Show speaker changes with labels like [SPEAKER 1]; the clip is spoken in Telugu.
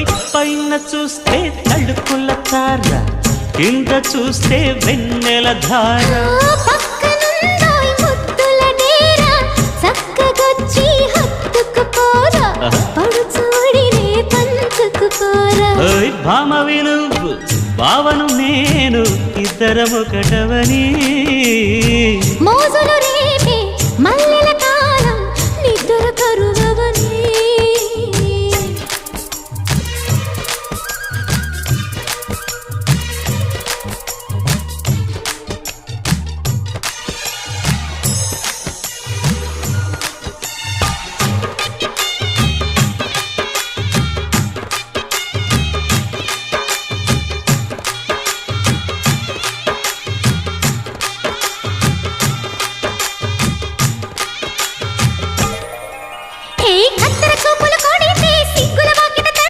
[SPEAKER 1] పైన చూస్తే తడుకుల తార, కింద చూస్తే వెన్నెల ధార.
[SPEAKER 2] పక్కనుందోయ్ ముద్దుల డేరా, చక్కగొచ్చి హత్తుకుపోరా, పడుచూడినే పంచుకుపోరా.
[SPEAKER 1] భామ విలువు భావను నేను, ఇద్దరమొకటవని
[SPEAKER 2] మోజులు రేపే మల్లె